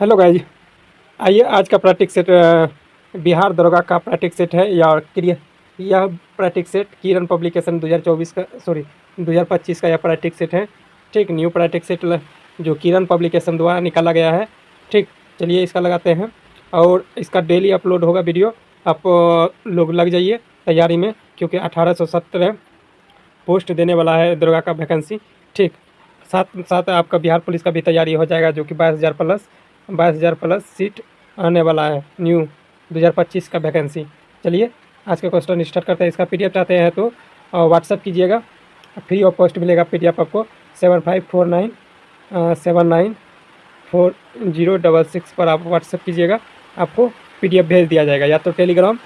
Hello guys, आइए आज का प्रैक्टिस सेट बिहार दरोगा का प्रैक्टिस सेट है। यह प्रैक्टिस सेट किरण पब्लिकेशन 2024 का 2025 का यह प्रैक्टिस सेट है। ठीक, न्यू प्रैक्टिस सेट जो किरण पब्लिकेशन द्वारा निकाला गया है। ठीक, चलिए इसका लगाते हैं और इसका डेली अपलोड होगा वीडियो। आप लोग लग जाइए तैयारी में, क्योंकि 1817 पोस्ट देने वाला है दरोगा का वैकेंसी। ठीक, साथ साथ आपका बिहार पुलिस का भी तैयारी हो जाएगा, जो कि 22,000 प्लस सीट आने वाला है न्यू 2025 का वैकेंसी। चलिए आज का क्वेश्चन स्टार्ट करते हैं। इसका पीडीएफ चाहते हैं तो व्हाट्सअप कीजिएगा, फ्री ऑफ कॉस्ट मिलेगा पीडीएफ आपको 7549794066 पर आप व्हाट्सअप कीजिएगा, आपको पीडीएफ भेज दिया जाएगा। या तो टेलीग्राम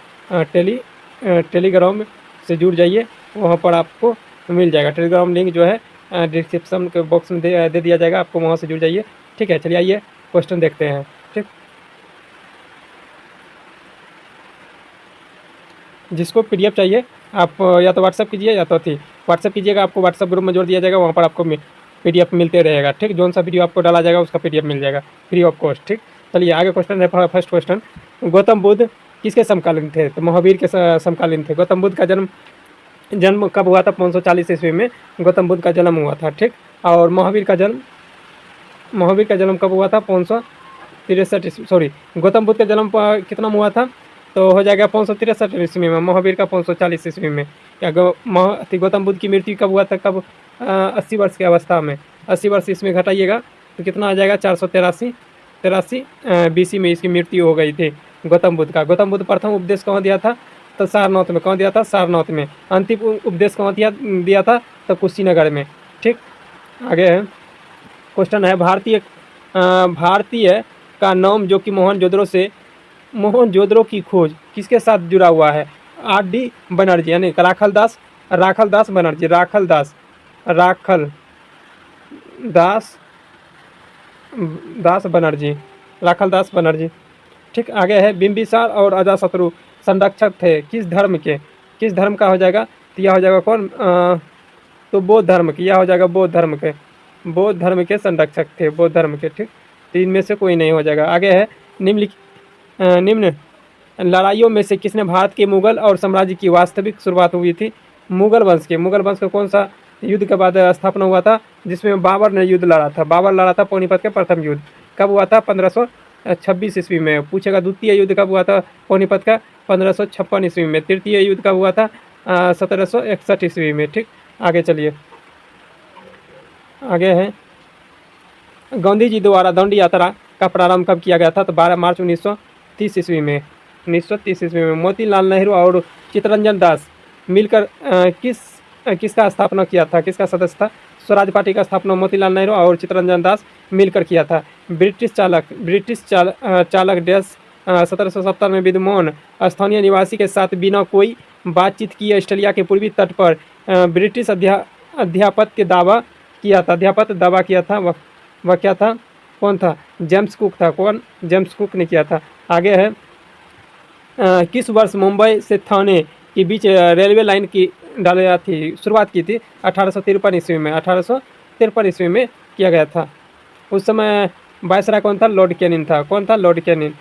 से जुड़ जाइए, वहाँ पर आपको मिल जाएगा। टेलीग्राम लिंक जो है डिस्क्रिप्शन के बॉक्स में दे दिया जाएगा, आपको वहाँ से जुड़ जाइए। ठीक है, चलिए आइए क्वेश्चन देखते हैं। ठीक, जिसको पीडीएफ चाहिए आप या तो व्हाट्सअप कीजिए या तो व्हाट्सअप कीजिएगा, आपको व्हाट्सअप ग्रुप में जोड़ दिया जाएगा, वहाँ पर आपको पीडीएफ मिलते रहेगा। ठीक, जो सा वीडियो आपको डाला जाएगा उसका पीडीएफ मिल जाएगा फ्री ऑफ कॉस्ट। ठीक, चलिए आगे क्वेश्चन है। फर्स्ट क्वेश्चन, गौतम बुद्ध किसके समकालीन थे? तो महावीर के समकालीन थे। गौतम बुद्ध का जन्म कब हुआ था? 540 ईस्वी में गौतम बुद्ध का जन्म हुआ था। ठीक, और महावीर का जन्म कब हुआ था? 563 सॉरी, गौतम बुद्ध का जन्म कितना में हुआ था? तो हो जाएगा 563 ईस्वी में, महावीर का 540 ईस्वी में। या गौतम बुद्ध की मृत्यु कब हुआ था? कब? 80 वर्ष की अवस्था में। 80 वर्ष इसमें घटाइएगा तो कितना आ जाएगा? 483 BC में इसकी मृत्यु हो गई थी गौतम बुद्ध का। गौतम बुद्ध प्रथम उपदेश कहाँ दिया था? तो सारनाथ में। कहाँ दिया था? सारनाथ में। अंतिम उपदेश कहाँ दिया था? तो कुशीनगर में। ठीक, आगे है क्वेश्चन है, भारतीय का नाम जो कि मोहनजोदड़ो की खोज किसके साथ जुड़ा हुआ है? RD बनर्जी, यानी राखल दास बनर्जी। राखल दास बनर्जी। ठीक, आगे है, बिंबिसार और अजातशत्रु संरक्षक थे किस धर्म का हो जाएगा? तो यह हो जाएगा कौन? तो बौद्ध धर्म के। यह हो जाएगा बौद्ध धर्म के संरक्षक थे, बौद्ध धर्म के। ठीक, तो इनमें से कोई नहीं हो जाएगा। आगे है, निम्न लड़ाइयों में से किसने भारत के मुगल और साम्राज्य की वास्तविक शुरुआत हुई थी? मुगल वंश का कौन सा युद्ध के बाद स्थापना हुआ था, जिसमें बाबर ने युद्ध लड़ा था? बाबर लड़ा था पानीपत के प्रथम युद्ध। कब हुआ था? 1526 ईस्वी में। पूछेगा द्वितीय युद्ध कब हुआ था पानीपत का? 1556 ईस्वी में। तृतीय युद्ध कब हुआ था? 1761 ईस्वी में। ठीक, आगे चलिए। आगे है, गांधी जी द्वारा दांडी यात्रा का प्रारंभ कब किया गया था? तो 12 मार्च 1930 ईस्वी में। मोतीलाल नेहरू और चित्तरंजन दास मिलकर किसका स्थापना किया था? किसका सदस्य था? स्वराज पार्टी का स्थापना मोतीलाल नेहरू और चित्तरंजन दास मिलकर किया था। ब्रिटिश चालक डैश 1770 में विद्यमान स्थानीय निवासी के साथ बिना कोई बातचीत किए ऑस्ट्रेलिया के पूर्वी तट पर ब्रिटिश अध्यापत्य दावा किया था। वह क्या था? कौन था? जेम्स कुक था। कौन? जेम्स कुक ने किया था। आगे है, किस वर्ष मुंबई से थाने के बीच रेलवे लाइन की शुरुआत की थी? 1853 ईस्वी में। 1853 ईस्वी में किया गया था। उस समय वायसराय कौन था? लॉर्ड कैनिंग था। कौन था? Lord Canning.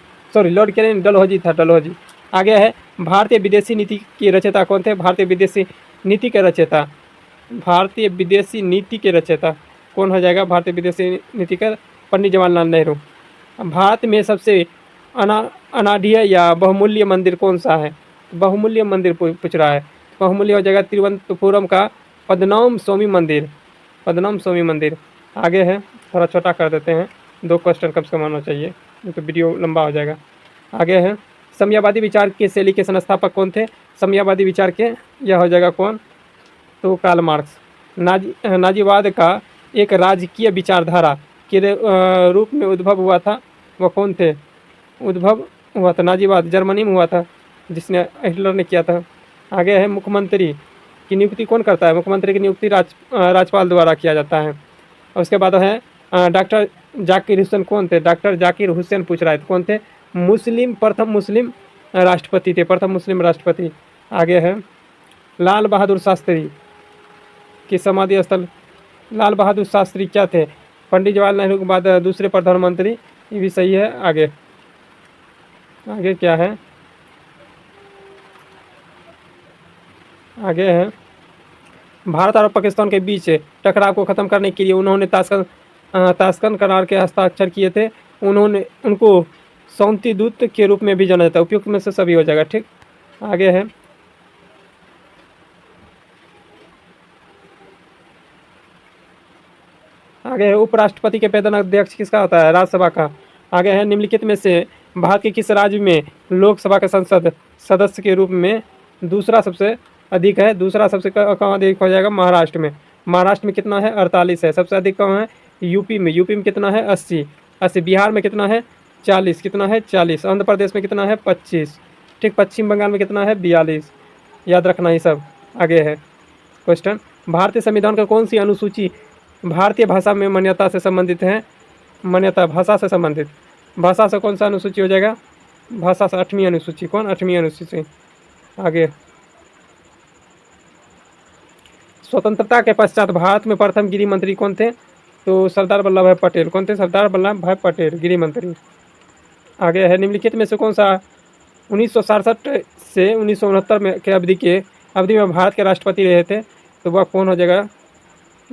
डलहौजी था, डलहौजी। आगे है, भारतीय विदेशी नीति के रचयिता कौन थे? भारतीय विदेशी नीति के रचयिता कौन हो जाएगा? भारतीय विदेशी नीति का पंडित जवाहरलाल नेहरू। भारत में सबसे अनाढ़ीय या बहुमूल्य मंदिर कौन सा है? बहुमूल्य मंदिर पूछ रहा है। बहुमूल्य हो जाएगा तिरुवनंतपुरम का पद्मनाभ स्वामी मंदिर। आगे है, थोड़ा छोटा कर देते हैं, 2 क्वेश्चन कम से कम आना चाहिए, तो वीडियो लंबा हो जाएगा। आगे है, साम्यवादी विचार के शैली के संस्थापक कौन थे? साम्यवादी विचार के, यह हो जाएगा कौन? तो कार्ल मार्क्स। नाजीवाद का एक राजकीय विचारधारा के रूप में उद्भव हुआ था, वह कौन थे? नाजीवाद जर्मनी में हुआ था, जिसने हिटलर ने किया था। आगे है, मुख्यमंत्री की नियुक्ति कौन करता है? मुख्यमंत्री की नियुक्ति राज्यपाल द्वारा किया जाता है। और उसके बाद है, डॉक्टर जाकिर हुसैन कौन थे? डॉक्टर जाकिर हुसैन पूछ रहा है, कौन थे? प्रथम मुस्लिम राष्ट्रपति थे, आगे है, लाल बहादुर शास्त्री की समाधि स्थल। लाल बहादुर शास्त्री क्या थे? पंडित जवाहरलाल नेहरू के बाद दूसरे प्रधानमंत्री ये भी सही है। आगे आगे क्या है, आगे है भारत और पाकिस्तान के बीच टकराव को ख़त्म करने के लिए उन्होंने ताशकंद करार के हस्ताक्षर किए थे। उन्होंने उनको शांति दूत के रूप में भी जाना जाता है। उपयुक्त में से सभी हो जाएगा, ठीक। आगे है, आगे है उपराष्ट्रपति के प्रधान अध्यक्ष किसका होता है, राज्यसभा का। आगे है निम्नलिखित में से भारत के किस राज्य में लोकसभा के संसद सदस्य के रूप में दूसरा सबसे अधिक है। दूसरा सबसे कहाँ अधिक हो जाएगा, महाराष्ट्र में। महाराष्ट्र में कितना है, 48 है। सबसे अधिक कहाँ है, यूपी में। यूपी में कितना है, 80। बिहार में कितना है, 40। कितना है, 40। आंध्र प्रदेश में कितना है, 25। ठीक। पश्चिम बंगाल में कितना है, 42। याद रखना ये सब। आगे है क्वेश्चन, भारतीय संविधान का कौन सी अनुसूची भारतीय भाषा में मान्यता से संबंधित है। मान्यता भाषा से संबंधित, भाषा से कौन सा अनुसूची हो जाएगा, भाषा से 8वीं अनुसूची। कौन, 8वीं अनुसूची। आगे, स्वतंत्रता के पश्चात भारत में प्रथम गृह मंत्री कौन थे, तो सरदार वल्लभ भाई पटेल। कौन थे, सरदार वल्लभ भाई पटेल, गृह मंत्री। आगे है निम्नलिखित में से कौन सा 1967 से 1969 में के अवधि में भारत के राष्ट्रपति रहे थे, तो वह कौन हो जाएगा,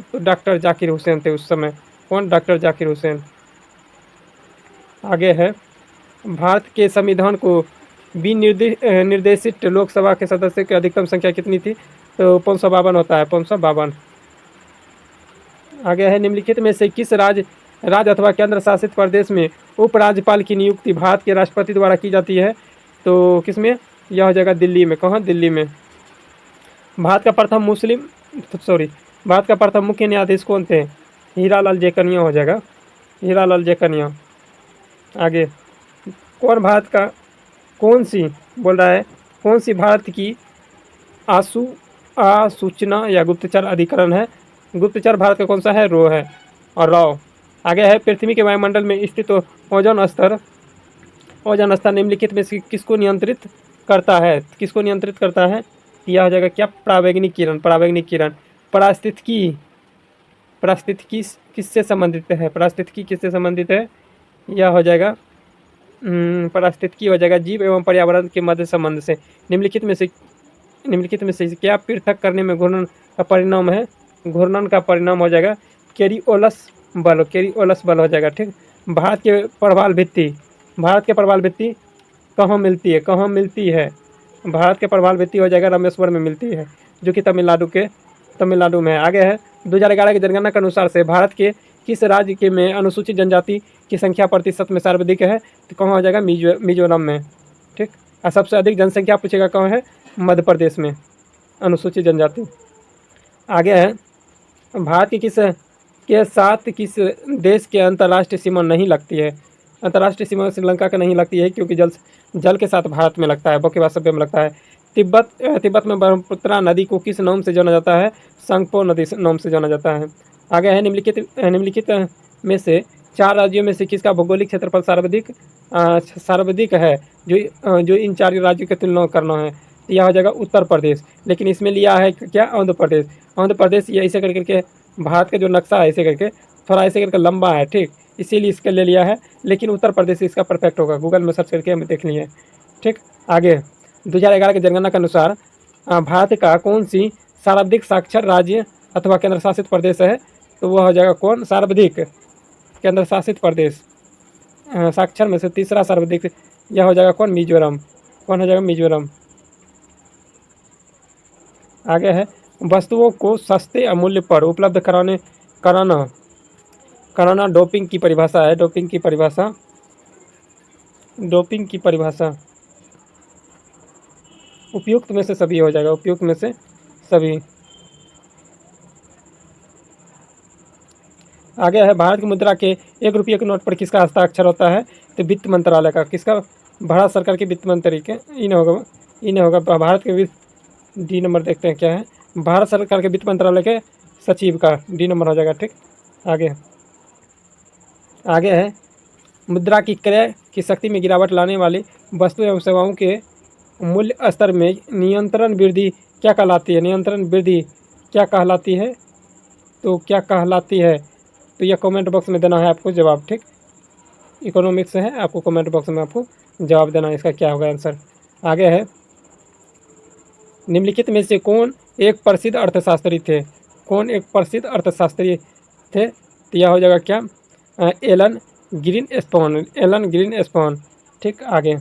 तो डॉक्टर जाकिर हुसैन थे उस समय। कौन, डॉक्टर जाकिर हुसैन। आगे है भारत के संविधान को निर्देशित लोकसभा के सदस्य की अधिकतम संख्या कितनी थी, तो 552 होता है, 552। आगे है निम्नलिखित में से किस राज्य अथवा केंद्र शासित प्रदेश में उपराज्यपाल की नियुक्ति भारत के राष्ट्रपति द्वारा की जाती है, तो किसमें, यह हो जाएगा दिल्ली में। कहाँ, दिल्ली में। भारत का प्रथम मुख्य न्यायाधीश कौन थे, हीरालाल जेकनिया हो जाएगा, हीरालाल जेकनिया। आगे, कौन सी भारत की आसूचना या गुप्तचर अधिकरण है। गुप्तचर भारत का कौन सा है, रो है और राव। आगे है पृथ्वी के वायुमंडल में स्थित ओजोन स्तर निम्नलिखित में से किसको नियंत्रित करता है, किसको नियंत्रित करता है, यह हो जाएगा क्या, परावैंगनिक किरण। परावैंगनिक किरण। पारिस्थितिकी किससे संबंधित है, पारिस्थितिकी किससे संबंधित है, यह हो जाएगा पारिस्थितिकी हो जाएगा जीव एवं पर्यावरण के मध्य संबंध से। निम्नलिखित में से क्या पृथक करने में घूर्णन का परिणाम है, घूर्णन का परिणाम हो जाएगा कैरिओलस बल। कैरिओलस बल हो जाएगा, ठीक। भारत के प्रवाल भित्ति कहाँ मिलती है, भारत के प्रवाल भित्ति हो जाएगा रामेश्वर में मिलती है, जो कि तमिलनाडु में है। आगे है 2011 की जनगणना के अनुसार से भारत के किस राज्य के में अनुसूचित जनजाति की संख्या प्रतिशत में सर्वाधिक है, तो कहाँ हो जाएगा, मिजोरम में, ठीक। और सबसे अधिक जनसंख्या पूछेगा कहाँ है, मध्य प्रदेश में, अनुसूचित जनजाति। आगे है भारत के साथ किस देश के अंतर्राष्ट्रीय सीमा नहीं लगती है। अंतर्राष्ट्रीय सीमा श्रीलंका का नहीं लगती है, क्योंकि जल के साथ भारत में लगता है, बौकेवा सभ्य में लगता है। तिब्बत में ब्रह्मपुत्रा नदी को किस नाम से जाना जाता है, संगपो नदी नाम से जाना जाता है। आगे है निम्नलिखित में से 4 राज्यों में से किसका भौगोलिक क्षेत्रफल सर्वाधिक है, जो इन 4 राज्यों की तुलना करना है, तो यह हो जाएगा उत्तर प्रदेश। लेकिन इसमें लिया है क्या, आंध्र प्रदेश। ये ऐसे करके भारत का जो नक्शा है ऐसे करके थोड़ा ऐसे करके लंबा है, ठीक, इसीलिए इसके ले लिया है, लेकिन उत्तर प्रदेश इसका परफेक्ट होगा। गूगल में सर्च करके हमें देख लिए, ठीक। आगे 2011 की जनगणना के अनुसार भारत का कौन सी सर्वाधिक साक्षर राज्य अथवा केंद्र शासित प्रदेश है, तो वह हो जाएगा कौन, सर्वाधिक केंद्र शासित प्रदेश। साक्षर में से तीसरा सर्वाधिक यह हो जाएगा कौन, मिजोरम। कौन हो जाएगा, मिजोरम। आगे है वस्तुओं को सस्ते मूल्य पर उपलब्ध कराना डोपिंग की परिभाषा है। डोपिंग की परिभाषा उपयुक्त में से सभी हो जाएगा, उपयुक्त में से सभी। आगे है भारत की मुद्रा के 1 रुपये के नोट पर किसका हस्ताक्षर होता है, तो वित्त मंत्रालय का। किसका, भारत सरकार के वित्त मंत्री के। इन्हें होगा भारत के वित्त, डी नंबर देखते हैं क्या है, भारत सरकार के वित्त मंत्रालय के सचिव का, डी नंबर हो जाएगा, ठीक। आगे है मुद्रा की क्रय की शक्ति में गिरावट लाने वाली वस्तु एवं सेवाओं के मूल्य स्तर में नियंत्रण वृद्धि क्या कहलाती है, नियंत्रण वृद्धि क्या कहलाती है, तो क्या कहलाती है, तो यह कमेंट बॉक्स में देना है आपको जवाब, ठीक। इकोनॉमिक्स से है, आपको कमेंट बॉक्स में आपको जवाब देना है इसका क्या होगा आंसर। आगे है, निम्नलिखित में से कौन एक प्रसिद्ध अर्थशास्त्री थे? कौन एक प्रसिद्ध अर्थशास्त्री थे? तो यह हो जाएगा क्या, Alan Greenspan, Alan Greenspan. ठीक, आगे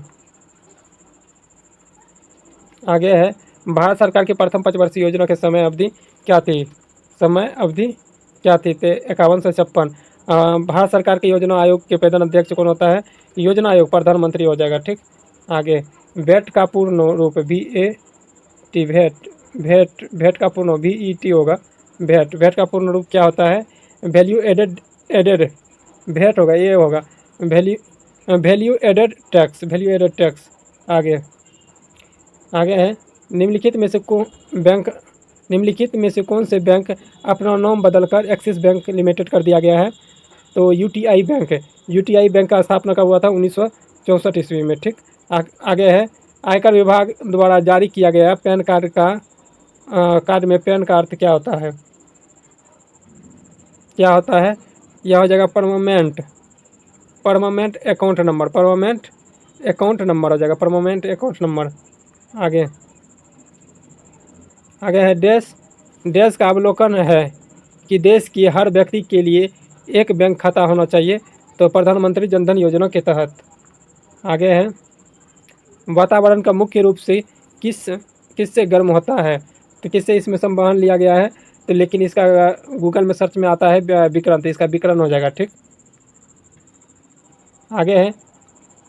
है, भारत सरकार की प्रथम 5 वर्षीय योजना के समय अवधि क्या थी? समय अवधि क्या थी? तो 51 से 56। भारत सरकार के योजना आयोग के प्रधान अध्यक्ष कौन होता है? योजना आयोग प्रधानमंत्री हो जाएगा। ठीक, आगे, वेट का पूर्ण रूप VAT, भेट का पूर्ण VET होगा, भेट का पूर्ण रूप क्या होता है? वैल्यू एडेड भेट होगा, ये होगा वैल्यू एडेड टैक्स। आगे है, निम्नलिखित में से कौन से बैंक अपना नाम बदलकर एक्सिस बैंक लिमिटेड कर दिया गया है? तो UTI बैंक है। UTI बैंक का स्थापना कब हुआ था? 1964 ईस्वी में। ठीक, आगे है, आयकर विभाग द्वारा जारी किया गया पैन कार्ड में पैन का अर्थ क्या होता है? यह हो जाएगा परमानेंट अकाउंट नंबर, हो जाएगा, परमानेंट अकाउंट नंबर। आगे है, देश का अवलोकन है कि देश की हर व्यक्ति के लिए एक बैंक खाता होना चाहिए, तो प्रधानमंत्री जनधन योजना के तहत। आगे है, वातावरण का मुख्य रूप से किससे गर्म होता है? तो किससे इसमें संवहन लिया गया है? तो लेकिन इसका गूगल में सर्च में आता है विकर्ण, तो इसका विकर्ण हो जाएगा। ठीक, आगे है,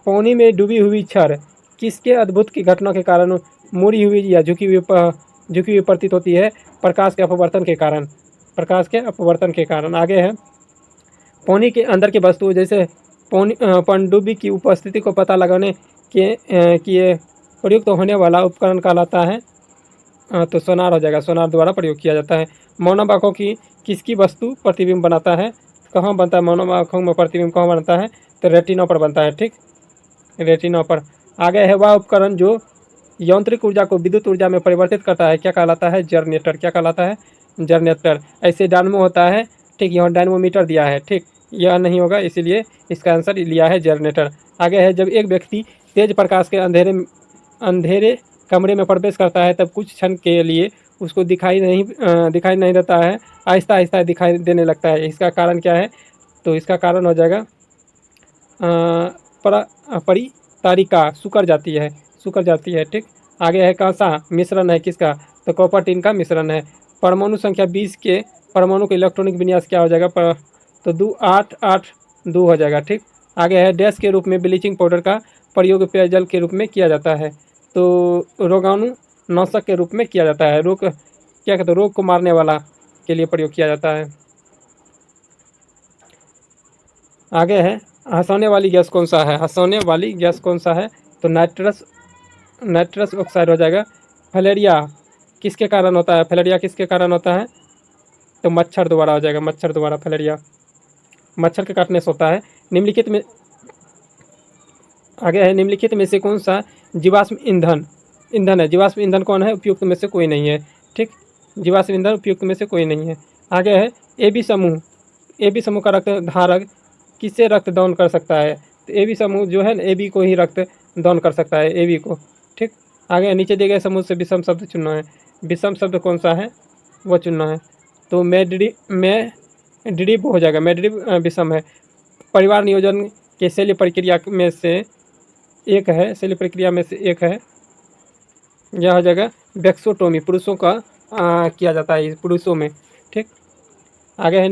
पानी में डूबी हुई छड़ किसके अद्भुत की घटना के कारण मुड़ी हुई या झुकी हुई प्रतीत होती है? प्रकाश के अपवर्तन के कारण। आगे है, पानी के अंदर की वस्तु जैसे पनडुब्बी की उपस्थिति को पता लगाने के प्रयुक्त होने वाला उपकरण कहलाता है? तो सोनार हो जाएगा, सोनार द्वारा प्रयोग किया जाता है। मानव आँखों की किसकी वस्तु प्रतिबिंब बनाता है? कहाँ बनता है मानव आँखों में प्रतिबिंब, कहाँ बनता है? तो रेटिना पर बनता है। ठीक, रेटिना पर। आगे है, वह उपकरण जो यांत्रिक ऊर्जा को विद्युत ऊर्जा में परिवर्तित करता है क्या कहलाता है? जनरेटर। क्या कहलाता है? जनरेटर। ऐसे डायनमो होता है। ठीक, यहाँ डायनमोमीटर दिया है। ठीक, यह नहीं होगा, इसीलिए इसका आंसर लिया है जनरेटर। आगे है, जब एक व्यक्ति तेज प्रकाश के अंधेरे कमरे में प्रवेश करता है तब कुछ क्षण के लिए उसको दिखाई नहीं देता है, आहिस्ता आहिस्ता दिखाई देने लगता है। इसका कारण क्या है? तो इसका कारण हो जाएगा परितारिका सुकर जाती है। ठीक, आगे है, कांसा मिश्रण है किसका? तो कॉपर टिन का मिश्रण है। परमाणु संख्या 20 के परमाणु का इलेक्ट्रॉनिक विन्यास क्या हो जाएगा? तो 2882 हो जाएगा। ठीक, आगे है, डैश के रूप में ब्लीचिंग पाउडर का प्रयोग पेयजल के रूप में किया जाता है? तो रोगाणु नाशक के रूप में किया जाता है। रोग को मारने वाला के लिए प्रयोग किया जाता है। आगे है, हंसाने वाली गैस कौन सा है? तो नाइट्रस ऑक्साइड हो जाएगा। फलेरिया किसके कारण होता है? तो मच्छर द्वारा हो जाएगा, फलेरिया मच्छर के काटने से होता है। निम्नलिखित में से कौन सा जीवाश्म ईंधन है? जीवाश्म ईंधन कौन है? उपयुक्त में से कोई नहीं है। ठीक, जीवाश्म ईंधन उपयुक्त में से कोई नहीं है। आगे है, AB समूह का रक्त धारक किससे रक्त दान कर सकता है? तो AB समूह जो है ना, AB को ही रक्त दान कर सकता है, AB को। ठीक, आगे नीचे दिए गए समूह से विषम शब्द चुनना है। विषम शब्द कौन सा है वो चुनना है। तो मेड्रिब हो जाएगा, मेड्रिब विषम है। परिवार नियोजन के शैल्य प्रक्रिया में से एक है, यह हो जाएगा वैक्सोटोमी, पुरुषों का किया जाता है पुरुषों में। ठीक, आगे है,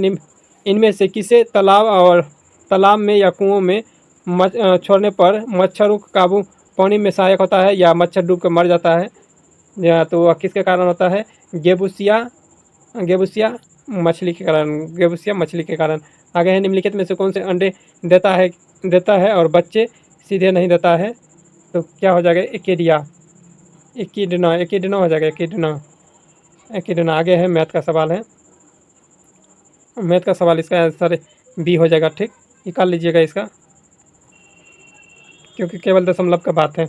इनमें से किसे तालाब में या कुओं में छोड़ने पर मच्छरों का काबू पानी में सहायक होता है या मच्छर डूब कर मर जाता है? या तो वह किसके कारण होता है? गेबुसिया मछली के कारण। आगे है, निम्नलिखित में से कौन से अंडे देता है और बच्चे सीधे नहीं देता है? तो क्या हो जाएगा? एकिडना हो जाएगा, एकिडना। आगे है, मैथ का सवाल, इसका आंसर B हो जाएगा। ठीक, निकाल लीजिएगा इसका, क्योंकि केवल दशमलव का बात है।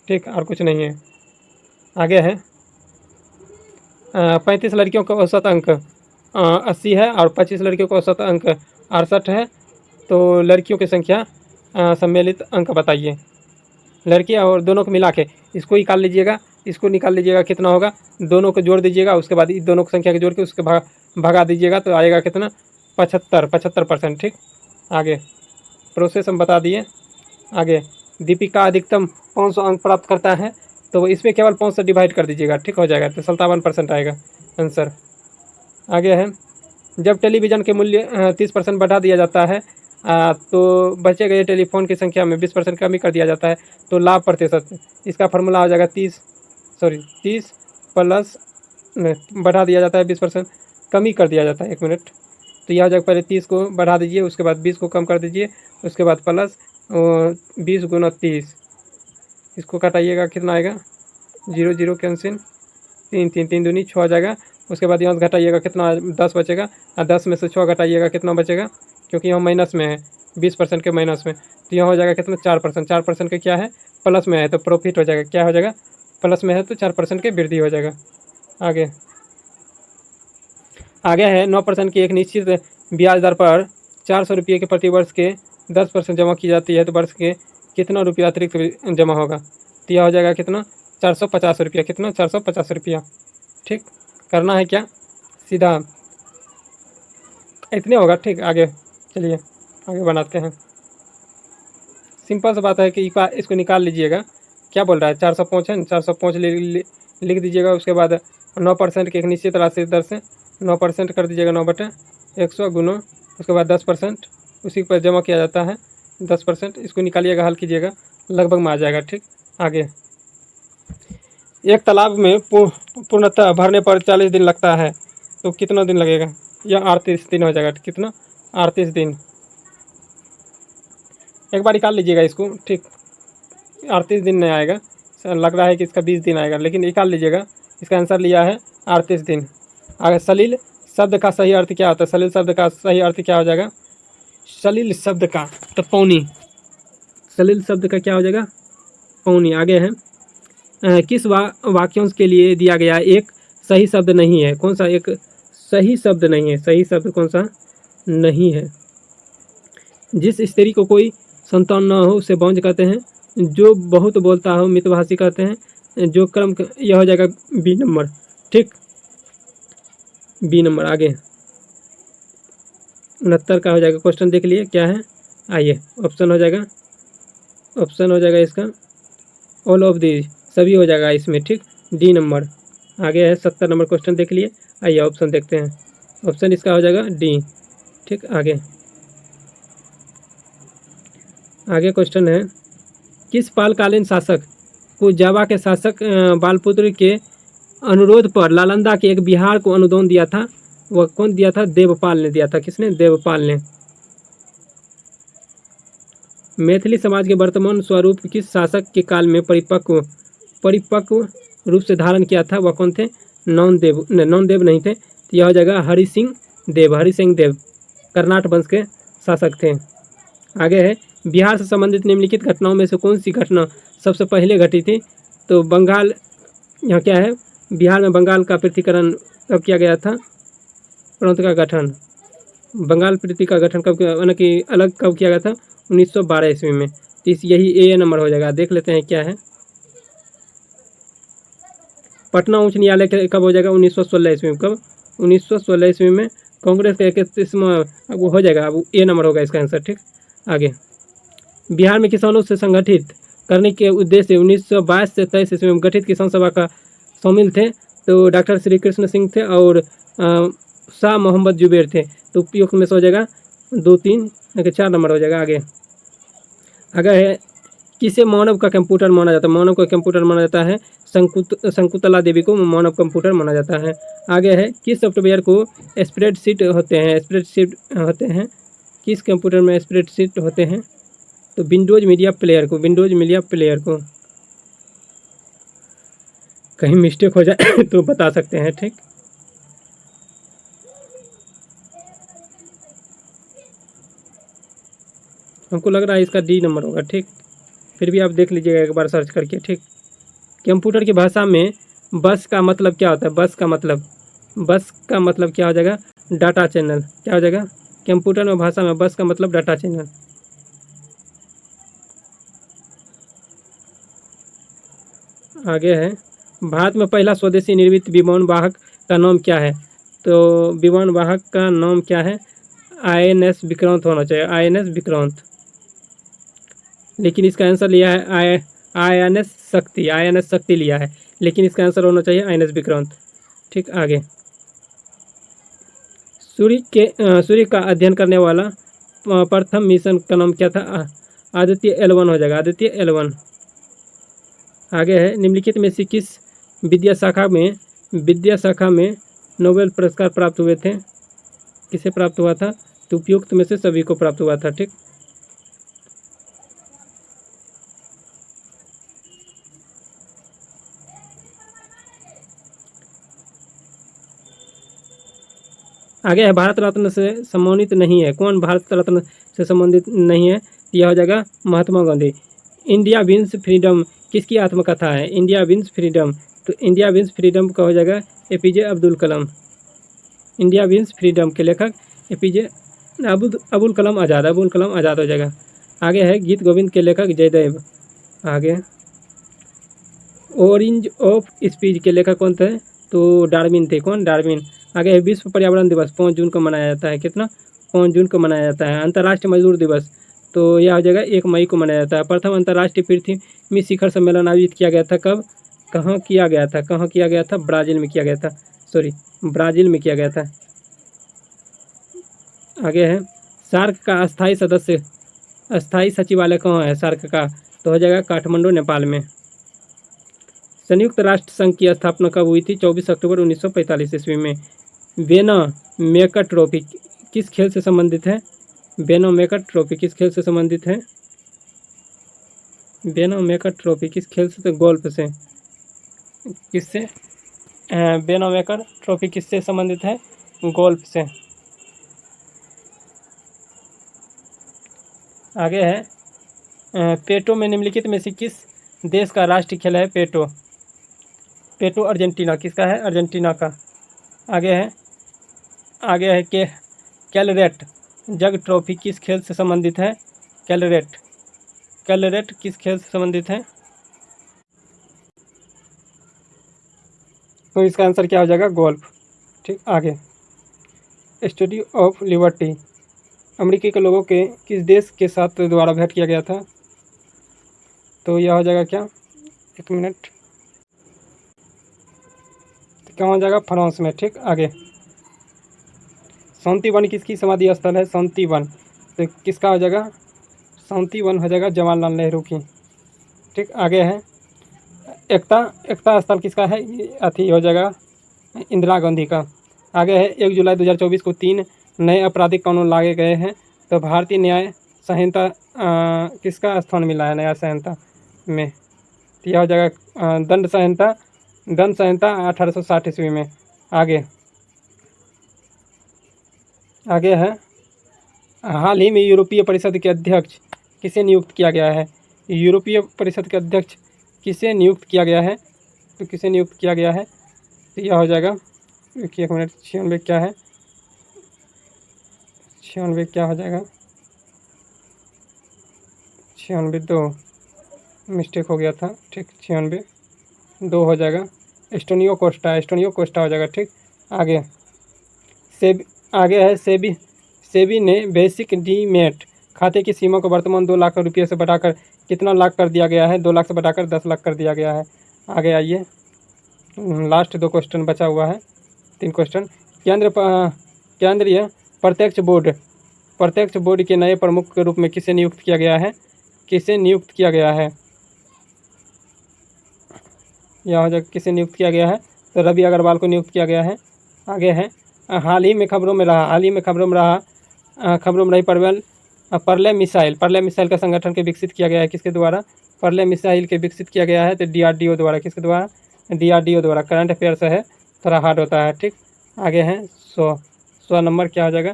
ठीक, और कुछ नहीं है। आगे है, 35 लड़कियों का औसत अंक 80 है और 25 लड़कियों का औसत अंक 68 है। तो लड़कियों की संख्या सम्मिलित अंक बताइए। लड़की और दोनों को मिला के इसको निकाल लीजिएगा, इसको निकाल लीजिएगा, कितना होगा, दोनों को जोड़ दीजिएगा, उसके बाद इस दोनों को संख्या को जोड़ के उसके भगा दीजिएगा तो आएगा कितना, 75%। ठीक, आगे प्रोसेस हम बता दिए। आगे दीपिका अधिकतम 500 अंक प्राप्त करता है, तो इसमें केवल 5 से डिवाइड कर दीजिएगा, ठीक हो जाएगा, तो 57% आएगा आंसर। आगे है, जब टेलीविज़न के मूल्य 30% बढ़ा दिया जाता है तो बचे गए टेलीफोन की संख्या में 20% कमी कर दिया जाता है, तो लाभ प्रतिशत, इसका फार्मूला हो जाएगा 30 प्लस बढ़ा दिया जाता है 20%, कमी कर दिया जाता है, 1 मिनट, तो यह हो जाएगा, पहले 30 को बढ़ा दीजिए, उसके बाद 20 को कम कर दीजिए, उसके बाद प्लस 20 गुना 30, इसको घटाइएगा, कितना आएगा, 0 0 कैंसिल, 3 3 3 दूनी 6 आ जाएगा। उसके बाद यहाँ से घटाइएगा, कितना 10 बचेगा, और 10 में से 6 घटाइएगा, कितना बचेगा, क्योंकि यहाँ माइनस में है, 20% के माइनस में, तो यहाँ हो जाएगा कितना, 4%। 4% का क्या है, प्लस में है, तो प्रॉफिट हो जाएगा, क्या हो जाएगा, प्लस में है तो 4% की वृद्धि हो जाएगा। आगे है 9% की एक निश्चित ब्याज दर पर 400 रुपये के प्रति वर्ष के 10% जमा की जाती है, तो वर्ष के कितना रुपया अतिरिक्त जमा होगा, तो यह हो जाएगा कितना, 450 रुपया, कितना, 450 रुपया। ठीक, करना है क्या, सीधा इतने होगा। ठीक, आगे चलिए आगे बनाते हैं। सिंपल सा बात है कि इसको निकाल लीजिएगा, क्या बोल रहा है, 405 है, 405 लिख दीजिएगा, उसके बाद 9% की एक निश्चित राशि दर से 9% कर दीजिएगा, 9/100 गुना, उसके बाद 10% उसी पर जमा किया जाता है, 10%, इसको निकालिएगा, हल कीजिएगा, लगभग में आ जाएगा। ठीक, आगे, एक तालाब में पूर्णतः भरने पर 40 दिन लगता है, तो कितना दिन लगेगा, या 38 दिन हो जाएगा, कितना, 38 दिन। एक बार निकाल लीजिएगा इसको। ठीक, 38 दिन नहीं आएगा, लग रहा है कि इसका 20 दिन आएगा, लेकिन निकाल लीजिएगा, इसका आंसर लिया है 38 दिन। आगे, सलील शब्द का सही अर्थ क्या होता है, सलील शब्द का सही अर्थ क्या हो जाएगा, सलील शब्द का तो पौनी, सलील शब्द का क्या हो जाएगा, पौनी। आगे है, किस वाक्यांश के लिए दिया गया एक सही शब्द नहीं है, कौन सा एक सही शब्द नहीं है, सही शब्द कौन सा नहीं है, जिस स्त्री को कोई संतान न हो उसे बौंझ कहते हैं, जो बहुत बोलता हो मितभाषी कहते हैं, जो कर्म, यह हो जाएगा बी नंबर। ठीक, बी नंबर। आगे 69 का हो जाएगा, क्वेश्चन देख लिए क्या है, आइए ऑप्शन हो जाएगा, ऑप्शन हो जाएगा इसका ऑल ऑफ दी, सभी हो जाएगा इसमें। ठीक, डी नंबर। आगे है 70 नंबर क्वेश्चन देख लिए, आइए ऑप्शन देखते हैं, ऑप्शन इसका हो जाएगा डी। ठीक, आगे क्वेश्चन है, किस पालकालीन शासक को जावा के शासक बालपुत्र के अनुरोध पर नालंदा के एक बिहार को अनुदान दिया था, वह कौन दिया था, देवपाल ने दिया था, किसने, देवपाल ने। मैथिली समाज के वर्तमान स्वरूप किस शासक के काल में परिपक्व रूप से धारण किया था, वह कौन थे, नौनदेव नहीं थे, तो यह हो जाएगा हरि सिंह देव, कर्नाट वंश के शासक थे। आगे है, बिहार से संबंधित निम्नलिखित घटनाओं में से कौन सी घटना सबसे पहले घटी थी, तो बंगाल, यहाँ क्या है, बिहार में बंगाल का पृथ्वीकरण कब किया गया था, प्रांत का गठन, बंगाल पृथ्वी का गठन कब, यानी कि अलग कब किया गया था, 1912 ईस्वी में, तो यही ए नंबर हो जाएगा। देख लेते हैं क्या है, पटना उच्च न्यायालय कब हो जाएगा, 1916 ईस्वी में, कब, 1916 ईस्वी में, कांग्रेस का 31वां वो हो जाएगा, अब ए नंबर होगा इसका आंसर। ठीक, आगे, बिहार में किसानों से संगठित करने के उद्देश्य से 1922 से 23 ईस्वी में गठित किसान सभा का शामिल थे, तो डॉक्टर श्री कृष्ण सिंह थे और शाह मोहम्मद जुबेर थे, तो उपयुक्त में से हो जाएगा 2 3 4 नंबर हो जाएगा। आगे है, किसे मानव का कंप्यूटर माना जाता है, मानव का कंप्यूटर माना जाता है, शंकुतला देवी को मानव कंप्यूटर माना जाता है। आगे है, किस सॉफ्टवेयर को स्प्रेडशीट होते हैं, किस कंप्यूटर में स्प्रेडशीट होते हैं, तो विंडोज मीडिया प्लेयर को, कहीं मिस्टेक हो जाए तो बता सकते हैं। ठीक, हमको लग रहा है इसका डी नंबर होगा। ठीक, फिर भी आप देख लीजिएगा एक बार सर्च करके। ठीक, कंप्यूटर की भाषा में बस का मतलब क्या होता है, बस का मतलब क्या हो जाएगा, डाटा चैनल, क्या हो जाएगा, कंप्यूटर में भाषा में बस का मतलब डाटा चैनल। आगे है, भारत में पहला स्वदेशी निर्मित विमान वाहक का नाम क्या है? तो विमान वाहक का नाम क्या है? INS विक्रांत होना चाहिए, INS विक्रांत। लेकिन इसका आंसर लिया है INS शक्ति, INS शक्ति लिया है, लेकिन इसका आंसर होना चाहिए INS विक्रांत। ठीक, आगे, सूर्य का अध्ययन करने वाला प्रथम मिशन का नाम क्या था? आदित्य L1 हो जाएगा, आदित्य L1। आगे है, निम्नलिखित में से किस विद्या शाखा में नोबेल पुरस्कार प्राप्त हुए थे? किसे प्राप्त हुआ था? तो उपयुक्त में से सभी को प्राप्त हुआ था। ठीक, आगे है, भारत रत्न से सम्मानित नहीं है। कौन भारत रत्न से संबंधित नहीं है? यह हो जाएगा Mahatma Gandhi. India wins freedom किसकी आत्मकथा है? इंडिया विंस फ्रीडम, तो इंडिया विंस फ्रीडम का हो जाएगा APJ Abdul Kalam. India wins freedom के लेखक APJ अबुल कलाम आज़ाद, अबुल कलाम आज़ाद हो जाएगा। आगे है, गीत गोविंद के लेखक जयदेव। आगे, ऑरेंज ऑफ स्पीच के लेखक कौन थे? तो डार्विन थे। कौन? डार्विन। आगे है, विश्व पर्यावरण दिवस 5 जून को मनाया जाता है। कितना? 5 जून को मनाया जाता है। अंतर्राष्ट्रीय मजदूर दिवस, तो यह हो जाएगा 1 मई को मनाया जाता है। प्रथम अंतर्राष्ट्रीय पृथ्वी शिखर सम्मेलन आयोजित किया गया था कब? कहाँ किया गया था? कहाँ किया गया था? ब्राज़ील में किया गया था, सॉरी, ब्राज़ील में किया गया था। आगे है, सार्क का अस्थायी सचिवालय कहाँ है सार्क का? तो हो जाएगा काठमांडू, नेपाल में। संयुक्त राष्ट्र संघ की स्थापना कब हुई थी? 24 अक्टूबर 1945 ईस्वी में। बेना मेकर ट्रॉफी किस खेल से संबंधित है? बेना मेकर ट्रॉफी किस खेल से संबंधित है? बेना मेकर ट्रॉफी किस खेल से? तो गोल्फ से। किससे? बेना मेकर ट्रॉफी किससे संबंधित है? गोल्फ से। आगे है, पेटो में निम्नलिखित में से किस देश का राष्ट्रीय खेल है? पेटो, पेटो अर्जेंटीना। किसका है? अर्जेंटीना का। आगे है कि कैलरेट जग ट्रॉफी किस खेल से संबंधित है? कैलरेट किस खेल से संबंधित है? तो इसका आंसर क्या हो जाएगा? गोल्फ। ठीक, आगे, स्टैच्यू ऑफ लिबर्टी अमेरिकी के लोगों के किस देश के साथ द्वारा भेंट किया गया था? तो यह हो जाएगा क्या? 1 मिनट, क्या हो जाएगा? फ्रांस में। ठीक, आगे, शांति वन किसकी समाधि स्थल है? शांति वन, तो किसका हो जाएगा? शांति वन हो जाएगा जवाहरलाल नेहरू की। ठीक, आगे है, एकता स्थल किसका है? अथी हो जाएगा इंदिरा गांधी का। आगे है, 1 जुलाई 2024 को 3 नए आपराधिक कानून लाए गए हैं। तो भारतीय न्याय संहिता किसका स्थान मिला है नया संहिता में? तो यह हो जाएगा दंड संहिता 1860 ईस्वी में। आगे है, हाल ही में यूरोपीय परिषद के अध्यक्ष किसे नियुक्त किया गया है? यूरोपीय परिषद के अध्यक्ष किसे नियुक्त किया गया है? तो किसे नियुक्त किया गया है? तो यह हो जाएगा, देखिए 1 मिनट, 96 क्या है? 96 क्या हो जाएगा? 96 2 मिस्टेक हो गया था। ठीक, 96 2 हो जाएगा। एस्टोनियो कोस्टा हो जाएगा। ठीक, आगे है, सेबी ने बेसिक डीमैट खाते की सीमा को वर्तमान 2 लाख रुपये से बढ़ाकर कितना लाख कर दिया गया है? 2 लाख से बढ़ाकर 10 लाख कर दिया गया है। आगे आइए, लास्ट 2 क्वेश्चन बचा हुआ है, 3 क्वेश्चन। केंद्रीय प्रत्यक्ष बोर्ड के नए प्रमुख के रूप में किसे नियुक्त किया गया है? यह हो जाएगा किसे नियुक्त किया गया है? तो रवि अग्रवाल को नियुक्त किया गया है। आगे है, हाल ही में खबरों में रही परले मिसाइल का संगठन के विकसित किया गया है। किसके द्वारा? परले मिसाइल के विकसित किया गया है। तो DRDO द्वारा। किसके द्वारा? DRDO द्वारा। करंट अफेयर्स है, थोड़ा हार्ड होता है। ठीक, आगे है 100 नंबर क्या हो जाएगा?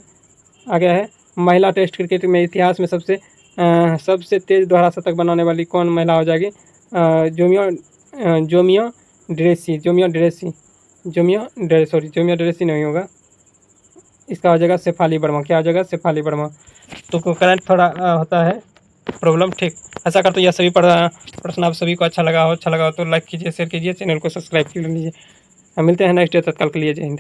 आगे है, महिला टेस्ट क्रिकेट में इतिहास में सबसे तेज दोहरा शतक बनाने वाली कौन महिला हो जाएगी? जोमिया ड्रेसी नहीं होगा, इसका हो जाएगा शेफाली वर्मा। क्या हो जाएगा? शेफाली वर्मा। तो करंट थोड़ा होता है, प्रॉब्लम। ठीक, ऐसा करते यह सभी प्रश्न आप सभी को अच्छा लगा हो तो लाइक कीजिए, शेयर कीजिए, चैनल को सब्सक्राइब कर लीजिए। हम मिलते हैं नेक्स्ट डे, तत्काल के लिए जय हिंद।